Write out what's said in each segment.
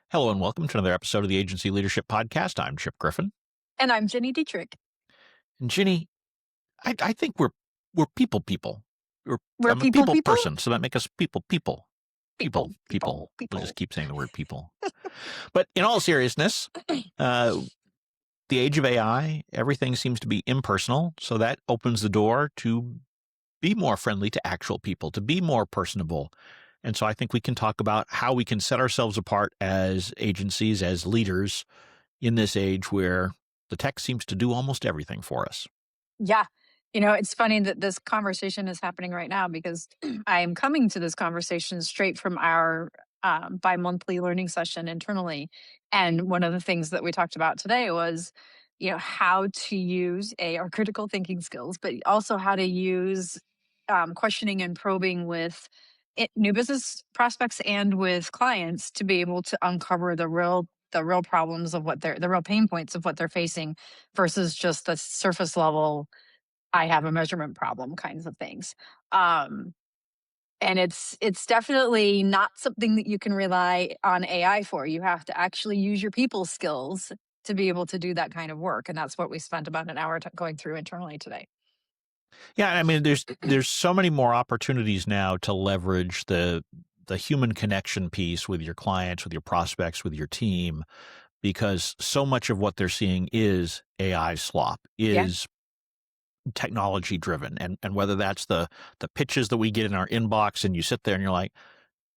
Hello and welcome to another episode of the Agency Leadership Podcast. I'm Chip Griffin. And I'm Gini Dietrich. And Ginny, I think we're people. We're I'm a people, people people, person, so that makes us people. people, people, We'll just people. keep saying the word people. But in all seriousness, uh, the age of AI, everything seems to be impersonal. So that opens the door to be more friendly to actual people, to be more personable. And so I think we can talk about how we can set ourselves apart as agencies, as leaders in this age where the tech seems to do almost everything for us. Yeah. It's funny that this conversation is happening right now because I am coming to this conversation straight from our bi-monthly learning session internally. And one of the things that we talked about today was, how to use our critical thinking skills, but also how to use questioning and probing with new business prospects and with clients to be able to uncover the real problems of the real pain points of what they're facing versus just the surface level, I have a measurement problem kinds of things. Um, and it's definitely not something that you can rely on AI for. You have to actually use your people skills to be able to do that kind of work. And that's what we spent about an hour going through internally today. Yeah, I mean, there's so many more opportunities now to leverage the human connection piece with your clients, with your prospects, with your team, because so much of what they're seeing is AI slop, Yeah. is technology driven, and whether that's the pitches that we get in our inbox, and you sit there and you're like,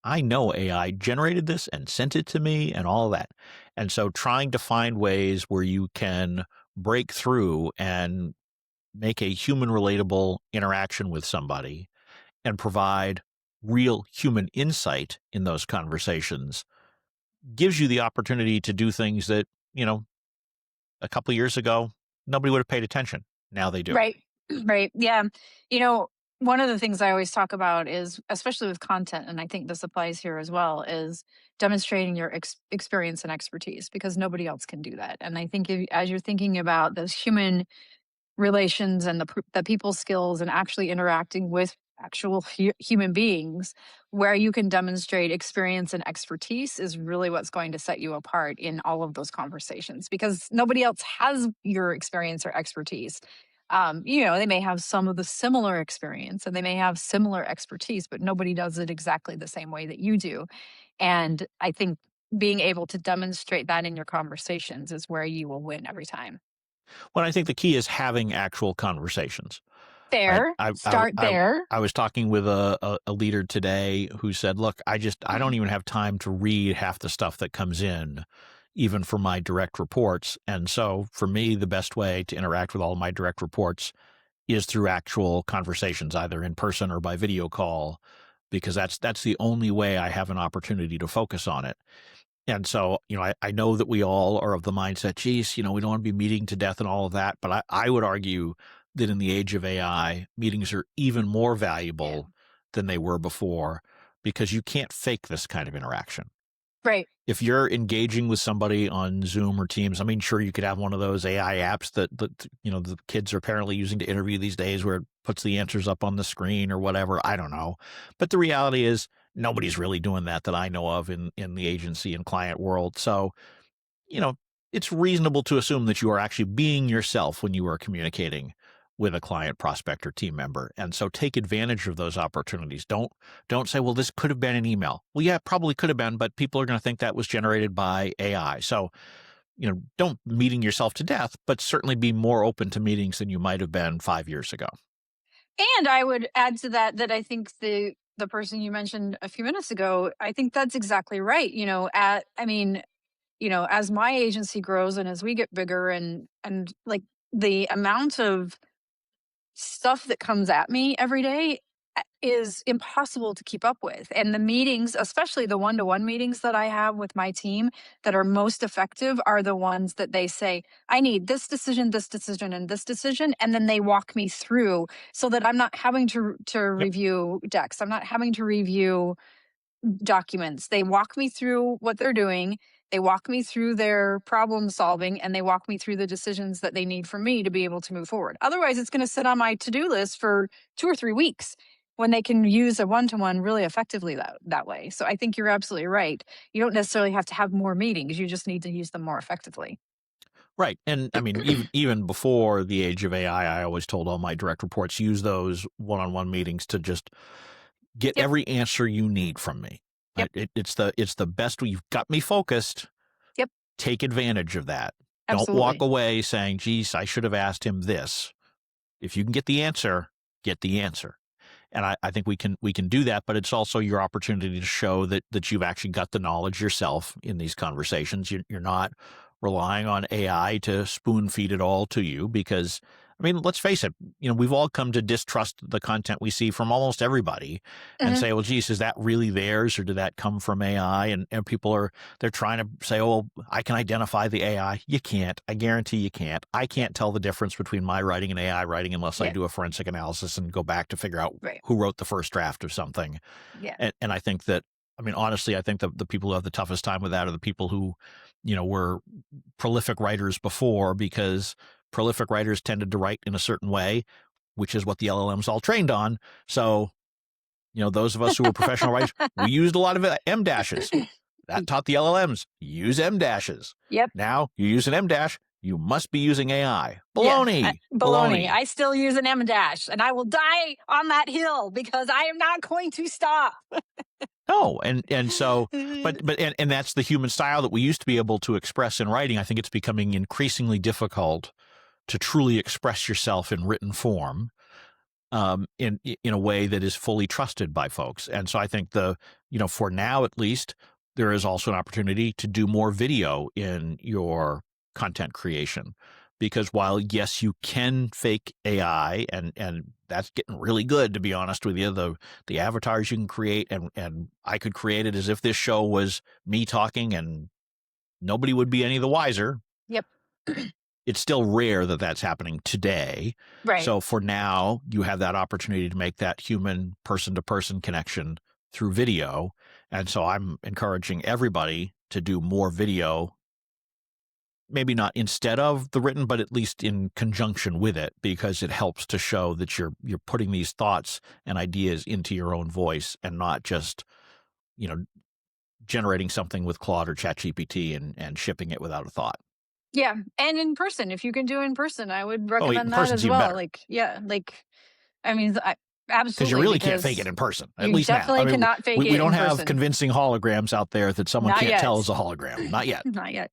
I know AI generated this and sent it to me and all of that. And so trying to find ways where you can break through and make a human relatable interaction with somebody and provide real human insight in those conversations gives you the opportunity to do things that, a couple of years ago, nobody would have paid attention. Now they do. Right. Right. Yeah. You know, one of the things I always talk about is, especially with content, and I think this applies here as well, is demonstrating your experience and expertise because nobody else can do that. And I think as you're thinking about those human relations and the people skills and actually interacting with actual human beings, where you can demonstrate experience and expertise is really what's going to set you apart in all of those conversations because nobody else has your experience or expertise. They may have some of the similar experience and they may have similar expertise, but nobody does it exactly the same way that you do. And I think being able to demonstrate that in your conversations is where you will win every time. Well, I think the key is having actual conversations. Right. There, start there. I was talking with a leader today who said, look, I don't even have time to read half the stuff that comes in, even for my direct reports. And so for me, the best way to interact with all of my direct reports is through actual conversations, either in person or by video call, because that's the only way I have an opportunity to focus on it. And so, I know that we all are of the mindset, geez, we don't want to be meeting to death and all of that. But I would argue that in the age of AI, meetings are even more Yeah. valuable than they were before because you can't fake this kind of interaction. Right. If you're engaging with somebody on Zoom or Teams, I mean, sure, you could have one of those AI apps that the kids are apparently using to interview these days where it puts the answers up on the screen or whatever. I don't know. But the reality is nobody's really doing that I know of in the agency and client world. So, you know, it's reasonable to assume that you are actually being yourself when you are communicating with a client, prospect, or team member. And so take advantage of those opportunities. Don't say, well, this could have been an email. Well, yeah, it probably could have been, but people are going to think that was generated by AI. So, don't meeting yourself to death, but certainly be more open to meetings than you might have been 5 years ago. And I would add to that I think the person you mentioned a few minutes ago, I think that's exactly right. As my agency grows and as we get bigger and like the amount of stuff that comes at me every day is impossible to keep up with. And the meetings, especially the one-to-one meetings that I have with my team that are most effective are the ones that they say, I need this decision, and this decision. And then they walk me through so that I'm not having to Yep. review decks. I'm not having to review documents. They walk me through what they're doing. They walk me through their problem solving and they walk me through the decisions that they need from me to be able to move forward. Otherwise, it's going to sit on my to do list for 2 or 3 weeks when they can use a one-to-one really effectively that way. So I think you're absolutely right. You don't necessarily have to have more meetings. You just need to use them more effectively. Right. And I mean, even before the age of AI, I always told all my direct reports, use those one-on-one meetings to just get Yep. every answer you need from me. Yep. It's the best. You've got me focused. Yep. Take advantage of that. Don't walk Absolutely. away saying, geez, I should have asked him this. If you can get the answer, get the answer. And I think we can do that, but it's also your opportunity to show that you've actually got the knowledge yourself in these conversations. You're not relying on AI to spoon feed it all to you because, I mean, let's face it, we've all come to distrust the content we see from almost everybody and Mhm. say, well, geez, is that really theirs or did that come from AI? And they're trying to say, oh, well, I can identify the AI. You can't. I guarantee you can't. I can't tell the difference between my writing and AI writing unless I Yeah. do a forensic analysis and go back to figure out Right. who wrote the first draft of something. Yeah. And I think that, I mean, honestly, I think the people who have the toughest time with that are the people who, were prolific writers before because prolific writers tended to write in a certain way, which is what the LLM's all trained on. So, those of us who were professional writers, we used a lot of M dashes. That taught the LLMs, use M dashes. Yep. Now you use an M dash, you must be using AI. Yeah. Baloney. Baloney. Baloney. I still use an M dash and I will die on that hill because I am not going to stop. No, and so, and that's the human style that we used to be able to express in writing. I think it's becoming increasingly difficult to truly express yourself in written form, in a way that is fully trusted by folks. And so I think for now at least, there is also an opportunity to do more video in your content creation. Because while yes, you can fake AI and that's getting really good, to be honest with you, the avatars you can create and I could create it as if this show was me talking and nobody would be any the wiser. Yep. It's still rare that that's happening today. Right. So for now, you have that opportunity to make that human person to person connection through video. And so I'm encouraging everybody to do more video, maybe not instead of the written, but at least in conjunction with it, because it helps to show that you're putting these thoughts and ideas into your own voice and not just, generating something with Claude or ChatGPT and shipping it without a thought. Yeah. And in person, if you can do in person, I would Oh, in recommend that person's as even well. better. Like, yeah, like, I mean, Because you absolutely, really can't fake it because in person, at you least now. I definitely mean, cannot fake we it don't in have person. convincing holograms out there that someone Not can't tell yet. is a hologram. Not yet. Not yet.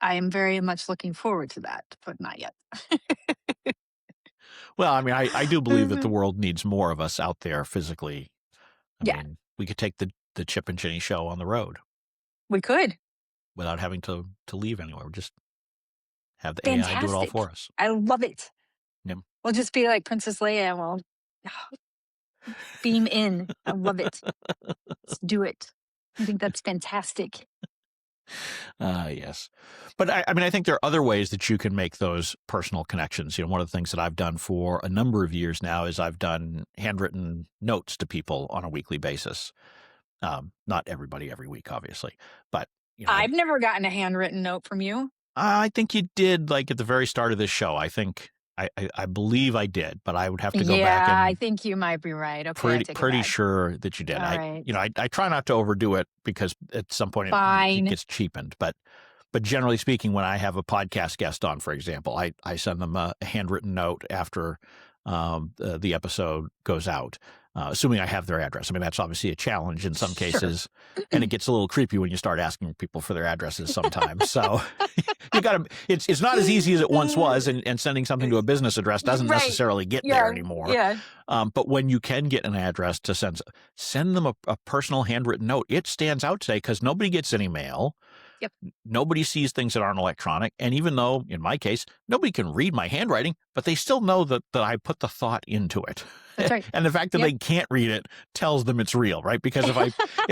I am very much looking forward to that, but not yet. Well, I mean, I do believe that the world needs more of us out there physically. I Yeah, mean, we could take the Chip and Chinny show on the road we could. without having to leave anywhere. Just have the AI do it all Fantastic. for us. I love it. Yeah. We'll just be like Princess Leia and we'll beam in. I love it. Let's do it. I think that's fantastic. Yes. But I mean, I think there are other ways that you can make those personal connections. One of the things that I've done for a number of years now is I've done handwritten notes to people on a weekly basis. Not everybody every week, obviously, but I've never gotten a handwritten note from you. I think you did like at the very start of this show. I think I believe I did, but I would have to go back Yeah, I and think you might be right. Okay, I pretty take it pretty back. sure that you did. All right. I try not to overdo it because at some point it Fine. gets cheapened. But generally speaking, when I have a podcast guest on, for example, I send them a handwritten note after the episode goes out, assuming I have their address. I mean, that's obviously a challenge in some Sure. cases, and it gets a little creepy when you start asking people for their addresses sometimes. So you got to. It's not as easy as it once was, and sending something to a business address doesn't Right. necessarily get Yeah. there anymore. Yeah. But when you can get an address to send them a personal handwritten note. It stands out today because nobody gets any mail. Yep. Nobody sees things that aren't electronic. And even though, in my case, nobody can read my handwriting, but they still know that I put the thought into it. That's right. And the fact that Yep. they can't read it tells them it's real, right? Because if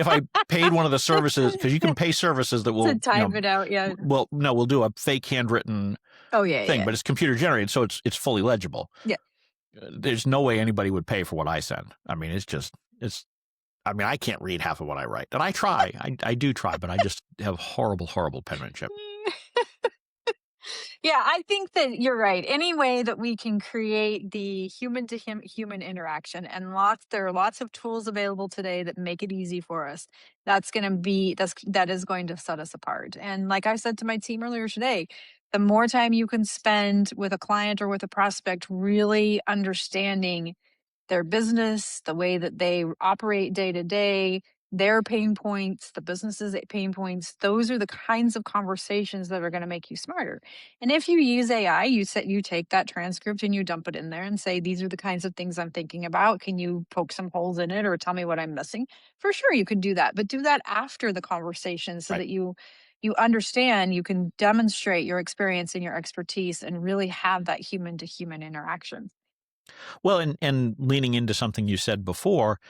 I paid one of the services, because you can pay services that will To type it out. Yeah. well, no, we'll do a fake handwritten Oh, yeah. thing, Yeah. but it's computer generated, so it's fully legible. Yeah. There's no way anybody would pay for what I send. I mean, I mean, I can't read half of what I write, and I try. I do try, but I just have horrible penmanship. Yeah, I think that you're right. Any way that we can create the human to human interaction, and there are lots of tools available today that make it easy for us. That is going to set us apart. And like I said to my team earlier today, the more time you can spend with a client or with a prospect really understanding their business, the way that they operate day to day, their pain points, the business's pain points. Those are the kinds of conversations that are going to make you smarter. And if you use AI, you take that transcript and you dump it in there and say, these are the kinds of things I'm thinking about. Can you poke some holes in it or tell me what I'm missing? For sure, you could do that, but do that after the conversation so Right. that you understand, you can demonstrate your experience and your expertise and really have that human to human interaction. Well, and leaning into something you said before,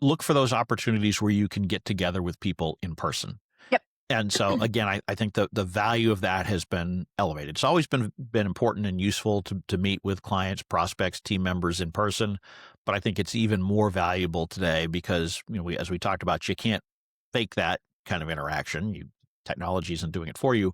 look for those opportunities where you can get together with people in person. Yep. And so again, I think the value of that has been elevated. It's always been important and useful to meet with clients, prospects, team members in person, but I think it's even more valuable today because as we talked about, you can't fake that kind of interaction. Technology isn't doing it for you,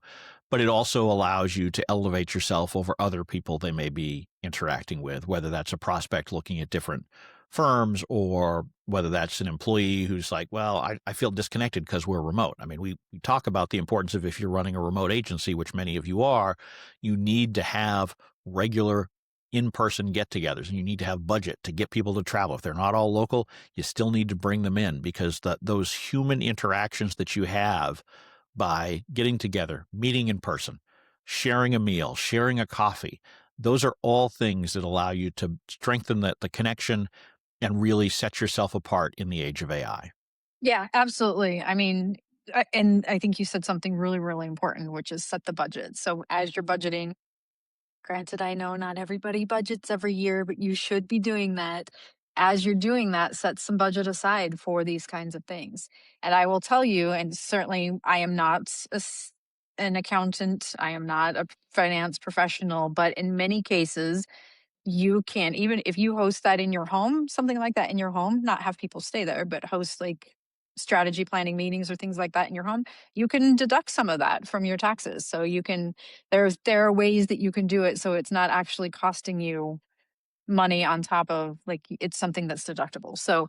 but it also allows you to elevate yourself over other people they may be interacting with, whether that's a prospect looking at different firms or whether that's an employee who's like, well, I feel disconnected because we're remote. I mean, we talk about the importance of if you're running a remote agency, which many of you are, you need to have regular in-person get-togethers and you need to have budget to get people to travel. If they're not all local, you still need to bring them in because those human interactions that you have by getting together, meeting in person, sharing a meal, sharing a coffee, those are all things that allow you to strengthen the connection and really set yourself apart in the age of AI. Yeah, absolutely. I mean, and I think you said something really, really important, which is set the budget. So as you're budgeting, granted, I know not everybody budgets every year, but you should be doing that. As you're doing that, set some budget aside for these kinds of things. And I will tell you, and certainly I am not an accountant, I am not a finance professional, but in many cases, you can, even if you host that in your home, something like that in your home, not have people stay there, but host like strategy planning meetings or things like that in your home, you can deduct some of that from your taxes. So there are ways that you can do it so it's not actually costing you money on top of, like, it's something that's deductible. So,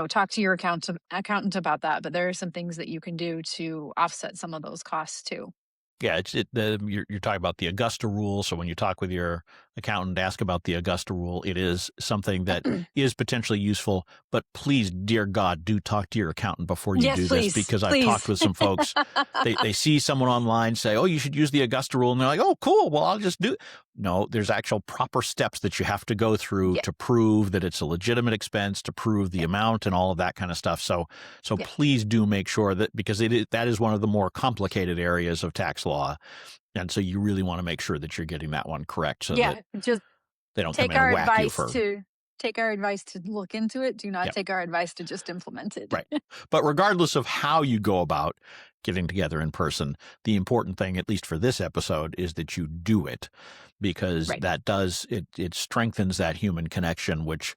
talk to your accountant about that, but there are some things that you can do to offset some of those costs too. Yeah, you're talking about the Augusta rule. So when you talk with your accountant, ask about the Augusta rule. It is something that is potentially useful, but please, dear God, do talk to your accountant before you Yes, do this please, because I've talked please. with some folks. They see someone online say, "Oh, you should use the Augusta rule," and they're like, "Oh, cool. Well, I'll just do." No, there's actual proper steps that you have to go through Yeah, to prove that it's a legitimate expense, to prove the yeah, amount, and all of that kind of stuff. So yeah, please do make sure that because that is one of the more complicated areas of tax law, and so you really want to make sure that you're getting that one correct so that yeah. Just they don't come take in and our whack you advice for to take our advice to look into it. Do not yeah, take our advice to just implement it. right. But regardless of how you go about getting together in person, the important thing, at least for this episode, is that you do it because Right. it strengthens that human connection, which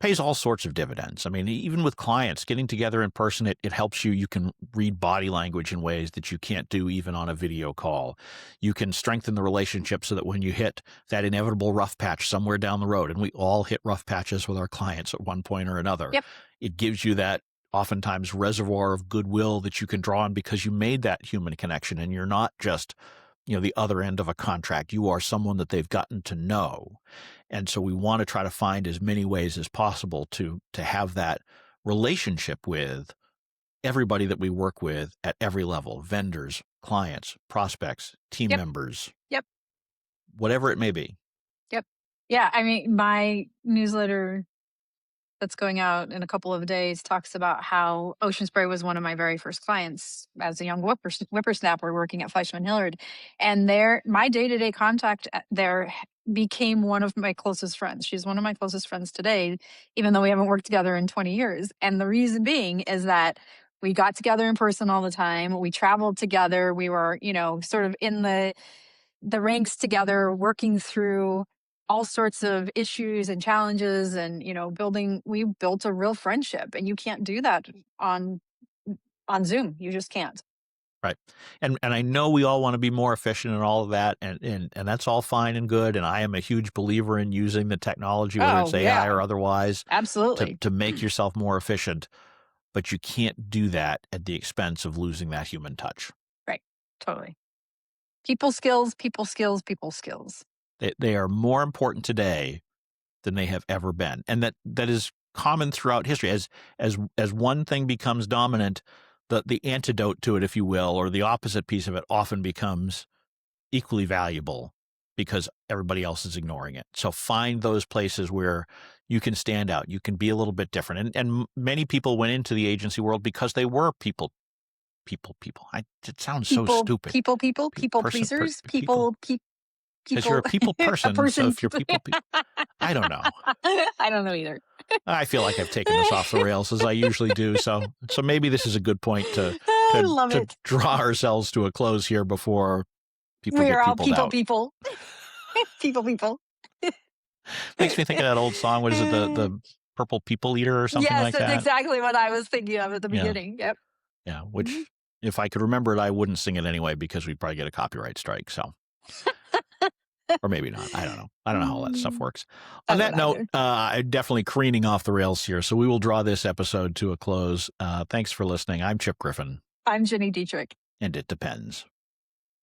pays all sorts of dividends. I mean, even with clients, getting together in person, it helps you. You can read body language in ways that you can't do even on a video call. You can strengthen the relationship so that when you hit that inevitable rough patch somewhere down the road, and we all hit rough patches with our clients at one point or another, Yep. it gives you that oftentimes reservoir of goodwill that you can draw on because you made that human connection and you're not just the other end of a contract. You are someone that they've gotten to know. And so we want to try to find as many ways as possible to have that relationship with everybody that we work with at every level, vendors, clients, prospects, team Yep. members, Yep. whatever it may be. Yep. Yeah. I mean, my newsletter that's going out in a couple of days talks about how Ocean Spray was one of my very first clients as a young whippersnapper working at Fleischman Hillard, and my day to day contact there became one of my closest friends. She's one of my closest friends today, even though we haven't worked together in 20 years. And the reason being is that we got together in person all the time. We traveled together. We were, sort of in the ranks together, working through all sorts of issues and challenges, and we built a real friendship, and you can't do that on Zoom. You just can't. Right. And I know we all want to be more efficient and all of that, and that's all fine and good. And I am a huge believer in using the technology, whether it's Oh, AI yeah, or otherwise, absolutely. to make yourself more efficient. But you can't do that at the expense of losing that human touch. Right. Totally. People skills, people skills, people skills. They are more important today than they have ever been, and that is common throughout history. As one thing becomes dominant, the antidote to it, if you will, or the opposite piece of it, often becomes equally valuable because everybody else is ignoring it. So find those places where you can stand out, you can be a little bit different. And many people went into the agency world because they were people. It sounds so stupid. People Person, pleasers, people. Because you're people, a people a person, so person. if you're I don't know. I don't know either. I feel like I've taken this off the rails as I usually do. So maybe this is a good point to I to love to it. draw ourselves to a close here before people We get are all peopled people, out. people, people. Makes me think of that old song. What is it? The Purple People Eater or something Yes, like that's that? exactly what I was thinking of at the Yeah. beginning. Yep. Yeah. Mhm. Which, if I could remember it, I wouldn't sing it anyway because we'd probably get a copyright strike. So, or maybe not. I don't know. I don't know how all that stuff Mm, works. I On don't that note, either. I'm definitely careening off the rails here. So we will draw this episode to a close. Thanks for listening. I'm Chip Griffin, I'm Jenny Dietrich. and it depends.